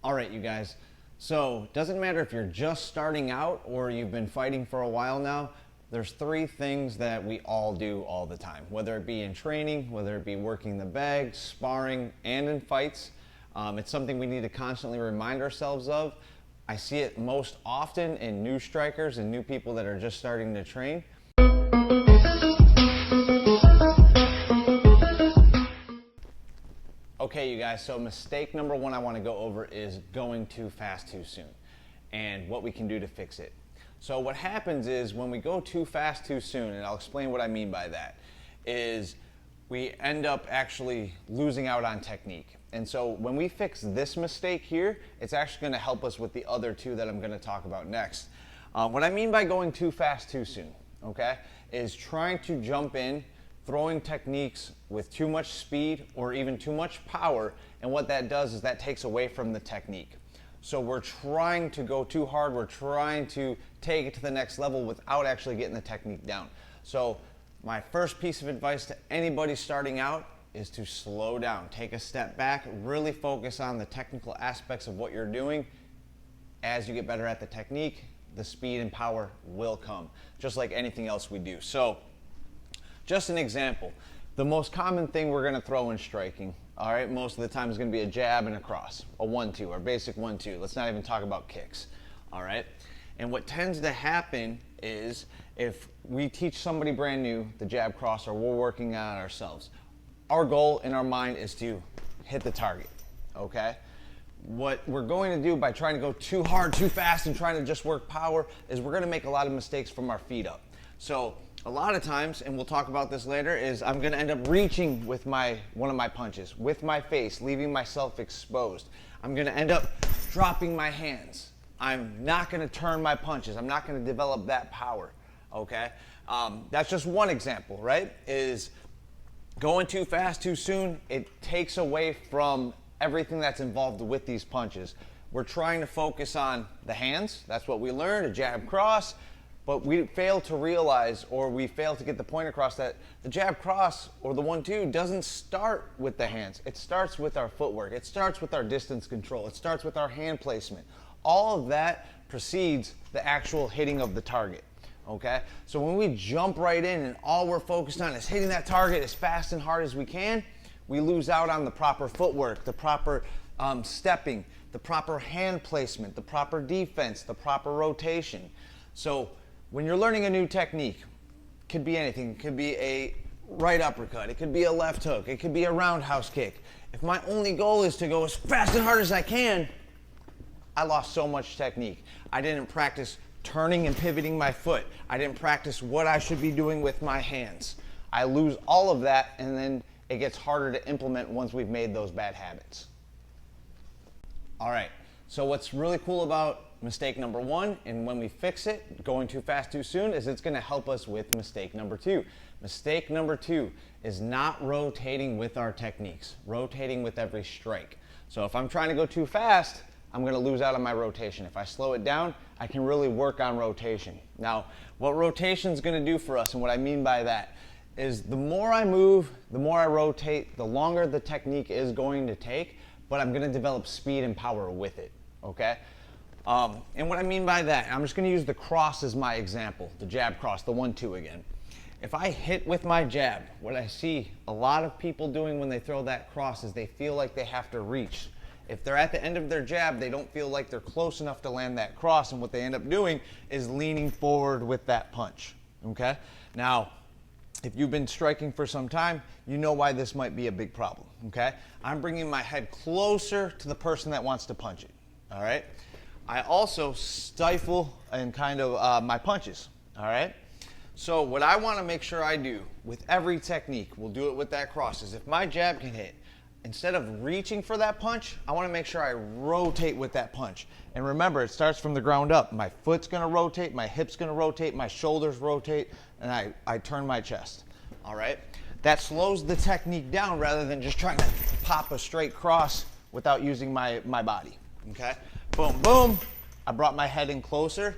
All right, you guys. So it doesn't matter if you're just starting out or you've been fighting for a while now. There's three things that we all do all the time, whether it be in training, whether it be working the bag, sparring, and in fights. It's something we need to constantly remind ourselves of. I see it most often in new strikers and new people that are just starting to train. Okay, you guys, so mistake number one I want to go over is going too fast too soon and what we can do to fix it. So what happens is when we go too fast too soon, and I'll explain what I mean by that, is we end up actually losing out on technique. And so when we fix this mistake here, it's actually going to help us with the other two that I'm going to talk about next. What I mean by going too fast too soon, okay, is trying to jump in, throwing techniques with too much speed or even too much power, and what that does is that takes away from the technique. So we're trying to go too hard, we're trying to take it to the next level without actually getting the technique down. So my first piece of advice to anybody starting out is to slow down, take a step back, really focus on the technical aspects of what you're doing. As you get better at the technique, the speed and power will come, just like anything else we do. So just an example, the most common thing we're going to throw in striking, all right, most of the time is going to be a jab and a cross, a 1-2, our basic 1-2. Let's not even talk about kicks, all right? And what tends to happen is if we teach somebody brand new the jab cross or we're working on it ourselves, our goal in our mind is to hit the target, okay? What we're going to do by trying to go too hard, too fast, and trying to just work power is we're going to make a lot of mistakes from our feet up. So a lot of times, and we'll talk about this later, is I'm going to end up reaching with one of my punches, with my face, leaving myself exposed. I'm going to end up dropping my hands. I'm not going to turn my punches. I'm not going to develop that power, okay? That's just one example, right? Is going too fast too soon, it takes away from everything that's involved with these punches. We're trying to focus on the hands. That's what we learned, a jab cross. But we fail to realize, or we fail to get the point across, that the jab cross or the 1-2 doesn't start with the hands. It starts with our footwork. It starts with our distance control. It starts with our hand placement. All of that precedes the actual hitting of the target, okay? So when we jump right in and all we're focused on is hitting that target as fast and hard as we can, we lose out on the proper footwork, the proper stepping, the proper hand placement, the proper defense, the proper rotation. So when you're learning a new technique, it could be anything. It could be a right uppercut. It could be a left hook. It could be a roundhouse kick. If my only goal is to go as fast and hard as I can, I lost so much technique. I didn't practice turning and pivoting my foot. I didn't practice what I should be doing with my hands. I lose all of that, and then it gets harder to implement once we've made those bad habits. All right, so what's really cool about mistake number one, and when we fix it, going too fast too soon, is it's going to help us with mistake number two. Mistake number two is not rotating with our techniques, rotating with every strike. So if I'm trying to go too fast, I'm going to lose out on my rotation. If I slow it down, I can really work on rotation. Now, what rotation is going to do for us, and what I mean by that, is the more I move, the more I rotate, the longer the technique is going to take, but I'm going to develop speed and power with it, okay? And what I mean by that, I'm just going to use the cross as my example, the jab cross, the 1-2 again. If I hit with my jab, what I see a lot of people doing when they throw that cross is they feel like they have to reach. If they're at the end of their jab, they don't feel like they're close enough to land that cross, and what they end up doing is leaning forward with that punch, okay? Now, if you've been striking for some time, you know why this might be a big problem, okay? I'm bringing my head closer to the person that wants to punch it, all right? I also stifle and kind of my punches, all right? So what I want to make sure I do with every technique, we'll do it with that cross, is if my jab can hit, instead of reaching for that punch, I want to make sure I rotate with that punch. And remember, it starts from the ground up. My foot's going to rotate, my hip's going to rotate, my shoulders rotate, and I turn my chest, all right? That slows the technique down rather than just trying to pop a straight cross without using my body, okay? Boom, boom. I brought my head in closer.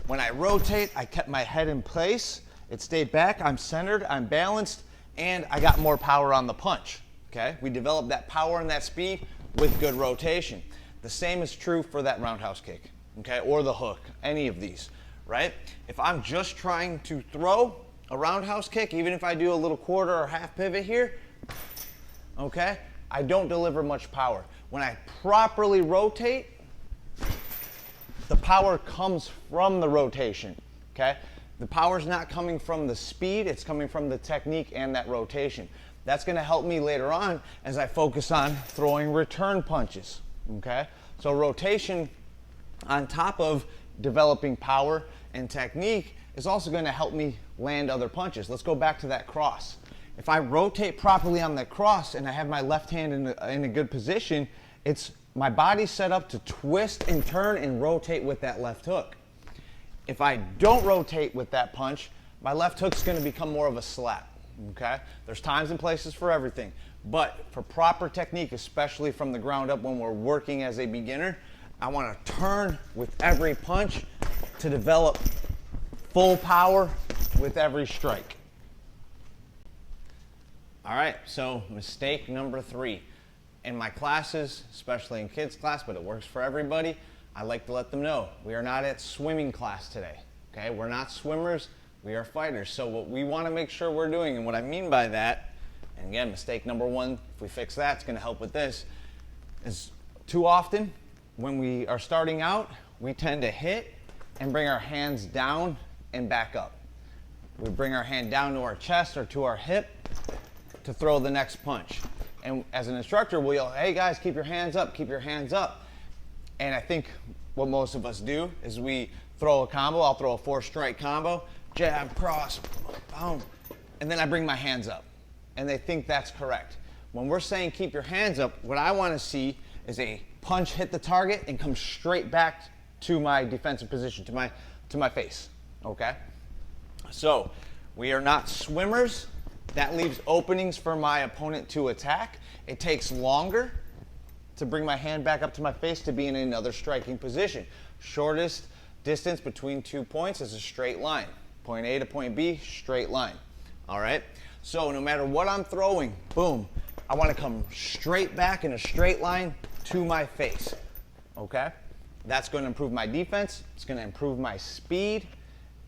When I rotate, I kept my head in place. It stayed back. I'm centered. I'm balanced. And I got more power on the punch. Okay? We developed that power and that speed with good rotation. The same is true for that roundhouse kick, okay, or the hook, any of these, right? If I'm just trying to throw a roundhouse kick, even if I do a little quarter or half pivot here, okay, I don't deliver much power. When I properly rotate, the power comes from the rotation, okay? The power's not coming from the speed, it's coming from the technique and that rotation. That's gonna help me later on as I focus on throwing return punches, okay? So rotation on top of developing power and technique is also gonna help me land other punches. Let's go back to that cross. If I rotate properly on that cross and I have my left hand in a good position, it's my body's set up to twist and turn and rotate with that left hook. If I don't rotate with that punch, my left hook's gonna become more of a slap, okay? There's times and places for everything, but for proper technique, especially from the ground up when we're working as a beginner, I wanna turn with every punch to develop full power with every strike. All right, so mistake number 3. In my classes, especially in kids class, but it works for everybody, I like to let them know we are not at swimming class today, okay? We're not swimmers, we are fighters. So what we wanna make sure we're doing, and what I mean by that, and again, mistake number 1, if we fix that, it's gonna help with this, is too often when we are starting out, we tend to hit and bring our hands down and back up. We bring our hand down to our chest or to our hip to throw the next punch. And as an instructor, we'll yell, hey guys, keep your hands up, keep your hands up. And I think what most of us do is we throw a combo. I'll throw a 4-strike combo, jab, cross, boom, and then I bring my hands up. And they think that's correct. When we're saying keep your hands up, what I want to see is a punch hit the target and come straight back to my defensive position, to my face, okay? So we are not swimmers. That leaves openings for my opponent to attack. It takes longer to bring my hand back up to my face to be in another striking position. Shortest distance between 2 points is a straight line. Point A to point B, straight line. All right? So no matter what I'm throwing, boom, I want to come straight back in a straight line to my face. Okay? That's going to improve my defense. It's going to improve my speed.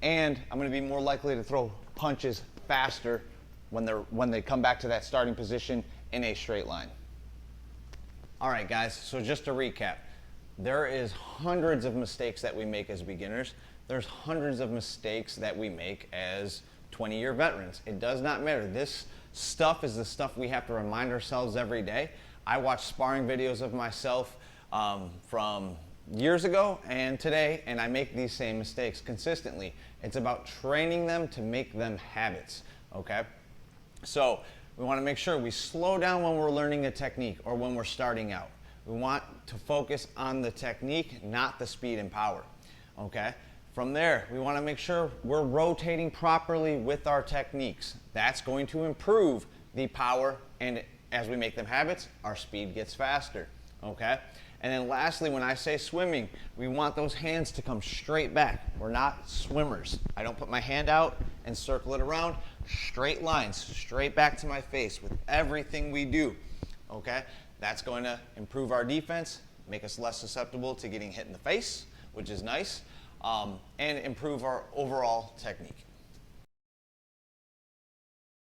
And I'm going to be more likely to throw punches faster when they come back to that starting position in a straight line. All right, guys, so just to recap, there is hundreds of mistakes that we make as beginners. There's hundreds of mistakes that we make as 20-year veterans. It does not matter. This stuff is the stuff we have to remind ourselves every day. I watch sparring videos of myself from years ago and today, and I make these same mistakes consistently. It's about training them to make them habits, okay? So we want to make sure we slow down when we're learning a technique or when we're starting out. We want to focus on the technique, not the speed and power, okay? From there, we want to make sure we're rotating properly with our techniques. That's going to improve the power, and as we make them habits, our speed gets faster, okay? And then lastly, when I say swimming, we want those hands to come straight back. We're not swimmers. I don't put my hand out and circle it around. Straight lines, straight back to my face with everything we do, okay? That's going to improve our defense, make us less susceptible to getting hit in the face, which is nice, and improve our overall technique.